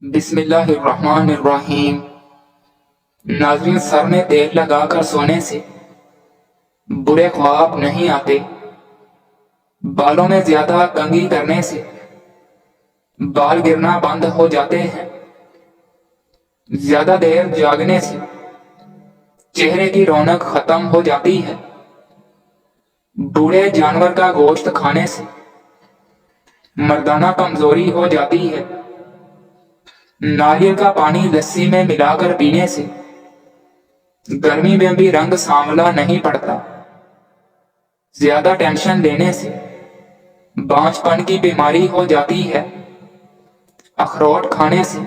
بسم اللہ الرحمن الرحیم۔ ناظرین، سر میں تیل لگا کر سونے سے برے خواب نہیں آتے۔ بالوں میں زیادہ کنگھی کرنے سے بال گرنا بند ہو جاتے ہیں۔ زیادہ دیر جاگنے سے چہرے کی رونق ختم ہو جاتی ہے۔ بوڑھے جانور کا گوشت کھانے سے مردانہ کمزوری ہو جاتی ہے۔ ناریل کا پانی لسی میں ملا کر پینے سے گرمی میں بھی رنگ سانولا نہیں پڑتا۔ زیادہ ٹینشن لینے سے بانجھ پن کی بیماری ہو جاتی ہے۔ اخروٹ کھانے سے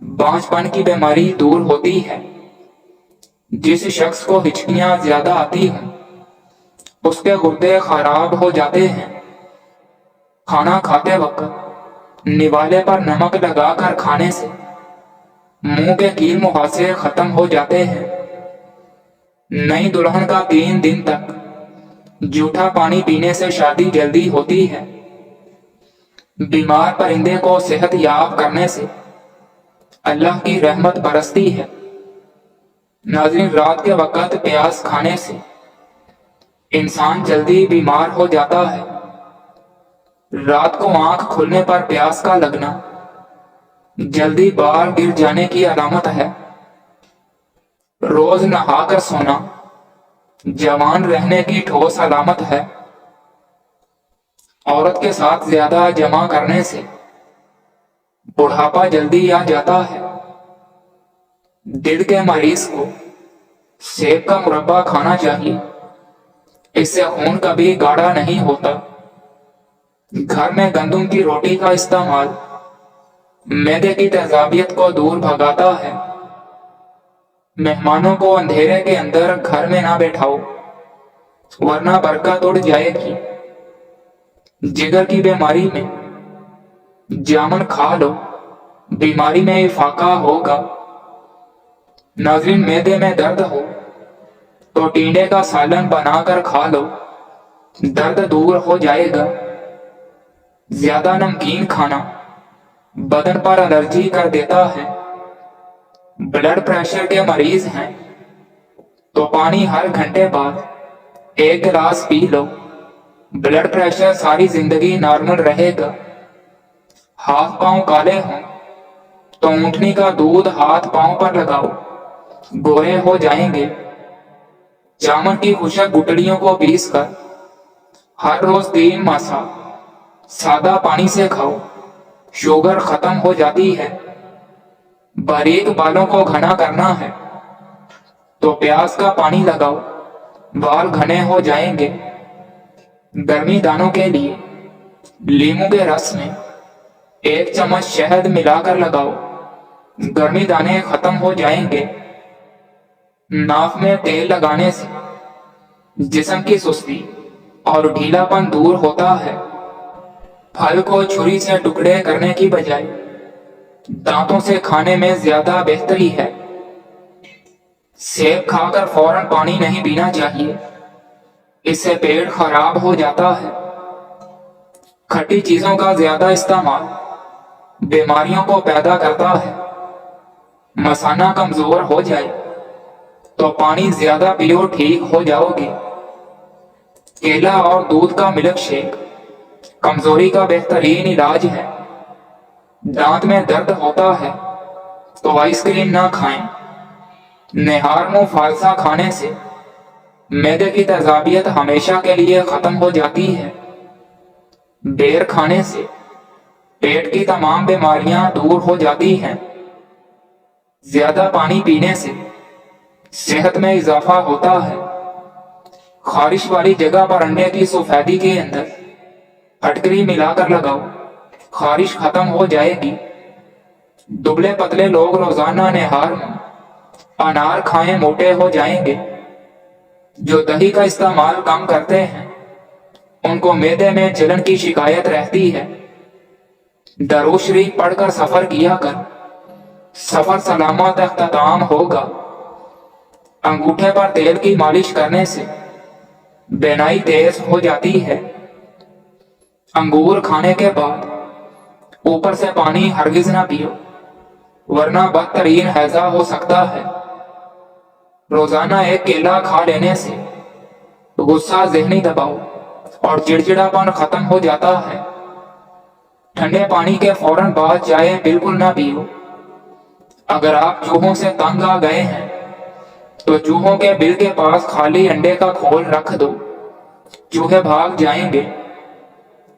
بانجھ پن کی بیماری دور ہوتی ہے۔ جس شخص کو ہچکیاں زیادہ آتی ہیں اس کے گردے خراب ہو جاتے ہیں۔ کھانا کھاتے وقت نوالے پر نمک لگا کر کھانے سے منہ کے کیل مہاسے ختم ہو جاتے ہیں۔ نئی دلہن کا 3 دن تک جھوٹا پانی پینے سے شادی جلدی ہوتی ہے۔ بیمار پرندے کو صحت یاب کرنے سے اللہ کی رحمت برستی ہے۔ ناظرین، رات کے وقت پیاز کھانے سے انسان جلدی بیمار ہو جاتا ہے۔ رات کو آنکھ کھلنے پر پیاس کا لگنا جلدی بال گر جانے کی علامت ہے۔ روز نہا کر سونا جوان رہنے کی ٹھوس علامت ہے۔ عورت کے ساتھ زیادہ جمع کرنے سے بڑھاپا جلدی آ جاتا ہے۔ دل کے مریض کو سیب کا مربع کھانا چاہیے، اس سے خون کبھی گاڑھا نہیں ہوتا۔ گھر میں گندم کی روٹی کا استعمال معدے کی تیزابیت کو دور بھگاتا ہے۔ مہمانوں کو اندھیرے کے اندر گھر میں نہ بیٹھاؤ ورنہ برکت اڑ جائے گی۔ جگر کی بیماری میں جامن کھا لو، بیماری میں افاقہ ہوگا۔ ناظرین، معدے میں درد ہو تو ٹینڈے کا سالن بنا کر کھا لو، درد دور ہو جائے گا۔ زیادہ نمکین کھانا بدن پر الرجی کر دیتا ہے۔ بلڈ پریشر کے مریض ہیں تو پانی ہر گھنٹے بعد 1 گلاس پی لو، بلڈ پریشر ساری زندگی نارمل رہے گا۔ ہاتھ پاؤں کالے ہوں تو اونٹنی کا دودھ ہاتھ پاؤں پر لگاؤ، گورے ہو جائیں گے۔ جامن کی خشک گٹڑیوں کو پیس کر ہر روز 3 ماسہ سادہ پانی سے کھاؤ، شوگر ختم ہو جاتی ہے۔ باریک بالوں کو گھنا کرنا ہے تو پیاز کا پانی لگاؤ، بال گھنے ہو جائیں گے۔ گرمی دانوں کے لیے لیموں کے رس میں 1 چمچ شہد ملا کر لگاؤ، گرمی دانے ختم ہو جائیں گے۔ ناف میں تیل لگانے سے جسم کی سستی اور ڈھیلا پن دور ہوتا ہے۔ پھل کو چھری سے ٹکڑے کرنے کی بجائے دانتوں سے کھانے میں زیادہ بہتری ہے۔ سیب کھا کر فوراً پانی نہیں پینا چاہیے، اس سے پیٹ خراب ہو جاتا ہے۔ کھٹی چیزوں کا زیادہ استعمال بیماریوں کو پیدا کرتا ہے۔ مثانہ کمزور ہو جائے تو پانی زیادہ پیو، ٹھیک ہو جاؤ گے۔ کیلا اور دودھ کا ملک شیک کمزوری کا بہترین علاج ہے۔ دانت میں درد ہوتا ہے تو آئس کریم نہ کھائیں۔ نہار منہ فالسا کھانے سے معدے کی تیزابیت ہمیشہ کے لیے ختم ہو جاتی ہے۔ بیر کھانے سے پیٹ کی تمام بیماریاں دور ہو جاتی ہیں۔ زیادہ پانی پینے سے صحت میں اضافہ ہوتا ہے۔ خارش والی جگہ پر انڈے کی سفیدی کے اندر پھٹکری ملا کر لگاؤ، خارش ختم ہو جائے گی۔ دبلے پتلے لوگ روزانہ نہار میں انار کھائیں، موٹے ہو جائیں گے۔ جو دہی کا استعمال کم کرتے ہیں ان کو معدے میں جلن کی شکایت رہتی ہے۔ درود شریف پڑھ کر سفر کیا کر، سفر سلامت اختتام ہوگا۔ انگوٹھے پر تیل کی مالش کرنے سے بینائی تیز ہو جاتی ہے۔ انگور کھانے کے بعد اوپر سے پانی ہرگز نہ پیو، ورنہ بدترین ہیضہ ہو سکتا ہے۔ روزانہ ایک کیلا کھا لینے سے غصہ، ذہنی دباؤ اور چڑچڑاپن ختم ہو جاتا ہے۔ ٹھنڈے پانی کے فوراً بعد چائے بالکل نہ پیو۔ اگر آپ چوہوں سے تنگ آ گئے ہیں تو چوہوں کے بل کے پاس خالی انڈے کا کھول رکھ دو، چوہے بھاگ جائیں گے۔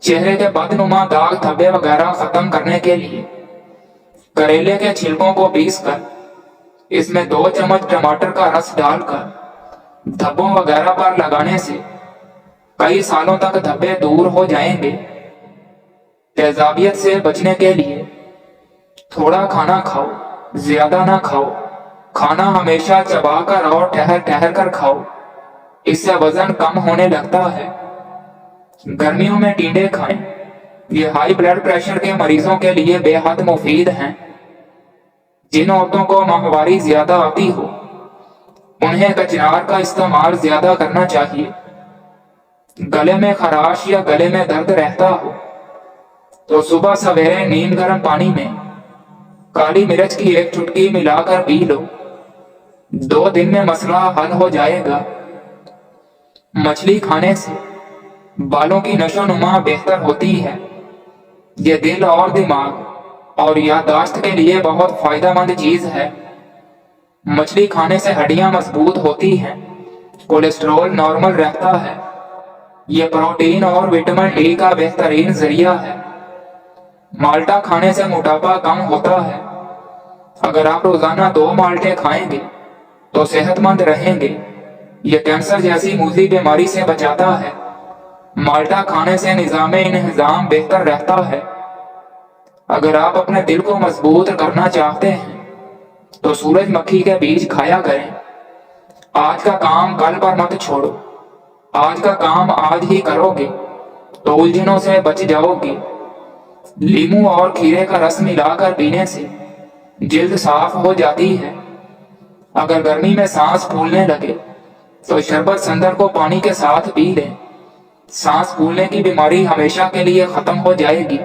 چہرے کے بدنما داغ دھبے وغیرہ ختم کرنے کے لیے کریلے کے چھلکوں کو پیس کر اس میں 2 چمچ ٹماٹر کا رس ڈال کر دھبوں وغیرہ پر لگانے سے کئی سالوں تک دھبے دور ہو جائیں گے۔ تیزابیت سے بچنے کے لیے تھوڑا کھانا کھاؤ، زیادہ نہ کھاؤ۔ کھانا ہمیشہ چبا کر اور ٹھہر ٹھہر کر کھاؤ، اس سے وزن کم ہونے لگتا ہے۔ گرمیوں میں ٹینڈے کھائیں، یہ ہائی بلڈ پریشر کے مریضوں کے لیے بے حد مفید ہیں۔ جن عورتوں کو ماہواری زیادہ آتی ہو انہیں کچنار کا استعمال زیادہ کرنا چاہیے۔ گلے میں خراش یا گلے میں درد رہتا ہو تو صبح سویرے نیم گرم پانی میں کالی مرچ کی 1 چٹکی ملا کر پی لو، 2 دن میں مسئلہ حل ہو جائے گا۔ مچھلی کھانے سے بالوں کی نشو و نما بہتر ہوتی ہے۔ یہ دل اور دماغ اور یادداشت کے لیے بہت فائدہ مند چیز ہے۔ مچھلی کھانے سے ہڈیاں مضبوط ہوتی ہیں، کولیسٹرول نارمل رہتا ہے۔ یہ پروٹین اور وٹامن ڈی کا بہترین ذریعہ ہے۔ مالٹا کھانے سے موٹاپا کم ہوتا ہے۔ اگر آپ روزانہ 2 مالٹے کھائیں گے تو صحت مند رہیں گے۔ یہ کینسر جیسی موذی بیماری سے بچاتا ہے۔ مالٹا کھانے سے نظام انہضام بہتر رہتا ہے۔ اگر آپ اپنے دل کو مضبوط کرنا چاہتے ہیں تو سورج مکھی کے بیج کھایا کریں۔ آج کا کام کل پر مت چھوڑو، آج کا کام آج ہی کرو گے تو الجھنوں سے بچ جاؤ گے۔ لیموں اور کھیرے کا رس ملا کر پینے سے جلد صاف ہو جاتی ہے۔ اگر گرمی میں سانس پھولنے لگے تو شربت سندر کو پانی کے ساتھ پی لیں، سانس پھولنے کی بیماری ہمیشہ کے لیے ختم ہو جائے گی۔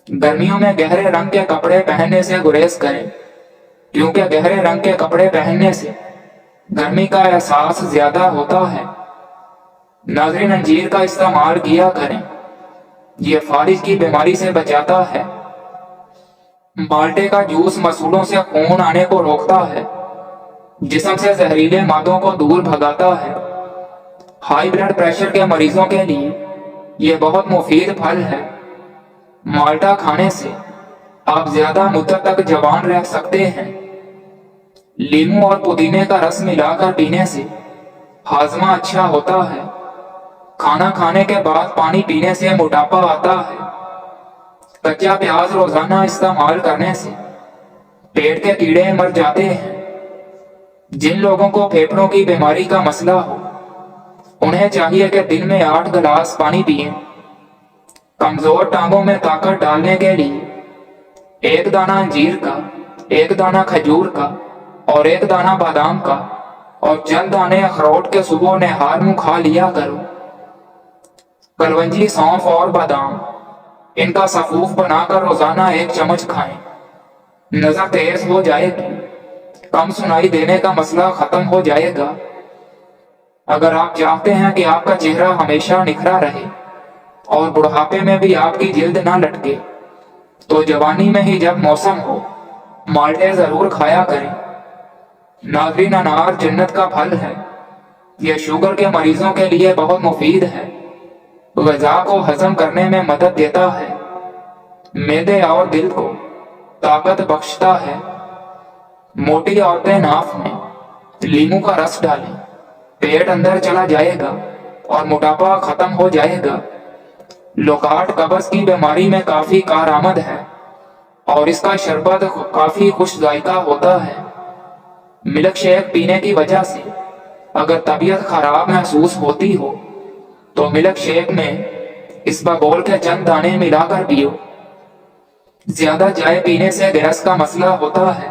گرمیوں میں گہرے رنگ کے کپڑے پہننے سے گریز کریں، کیونکہ گہرے رنگ کے کپڑے پہننے سے گرمی کا احساس زیادہ ہوتا ہے۔ ناظرین، انجیر کا استعمال کیا کریں، یہ فالج کی بیماری سے بچاتا ہے۔ مالٹے کا جوس مسوڑوں سے خون آنے کو روکتا ہے، جسم سے زہریلے مادوں کو دور بھگاتا ہے۔ ہائی بلڈ پریشر کے مریضوں کے لیے یہ بہت مفید پھل ہے۔ مالٹا کھانے سے آپ زیادہ مدت تک جوان رہ سکتے ہیں۔ لیموں اور پودینے کا رس ملا کر پینے سے ہاضمہ اچھا ہوتا ہے۔ کھانا کھانے کے بعد پانی پینے سے موٹاپا آتا ہے۔ کچا پیاز روزانہ استعمال کرنے سے پیٹ کے کیڑے مر جاتے ہیں۔ جن لوگوں کو پھیپھڑوں کی بیماری کا مسئلہ ہو انہیں چاہیے کہ دن میں 8 گلاس پانی پئیں۔ کمزور ٹانگوں میں طاقت ڈالنے کے لیے 1 دانہ انجیر کا، 1 دانہ کھجور کا اور 1 دانہ بادام کا اور چند دانے اخروٹ کے صبح نہار منہ کھا لیا کرو۔ کلونجی، سونف اور بادام، ان کا سفوف بنا کر روزانہ 1 چمچ کھائیں۔ نظر تیز ہو جائے گی، کم سنائی دینے کا مسئلہ ختم ہو جائے گا۔ اگر آپ چاہتے ہیں کہ آپ کا چہرہ ہمیشہ نکھرا رہے اور بڑھاپے میں بھی آپ کی جلد نہ لٹکے تو جوانی میں ہی جب موسم ہو مالٹے ضرور کھایا کریں۔ ناظرین، انار جنت کا پھل ہے۔ یہ شوگر کے مریضوں کے لیے بہت مفید ہے۔ غذا کو ہضم کرنے میں مدد دیتا ہے، معدے اور دل کو طاقت بخشتا ہے۔ موٹی عورتیں ناف میں لیموں کا رس ڈالیں، پیٹ اندر چلا جائے گا اور موٹاپا ختم ہو جائے گا۔ لوکاٹ قبض کی بیماری میں کافی کارآمد ہے اور اس کا شربت کافی خوش ذائقہ ہوتا ہے۔ ملک شیک پینے کی وجہ سے اگر طبیعت خراب محسوس ہوتی ہو تو ملک شیک میں اسبغول کے چند دانے ملا کر پیو۔ زیادہ چائے پینے سے گیس کا مسئلہ ہوتا ہے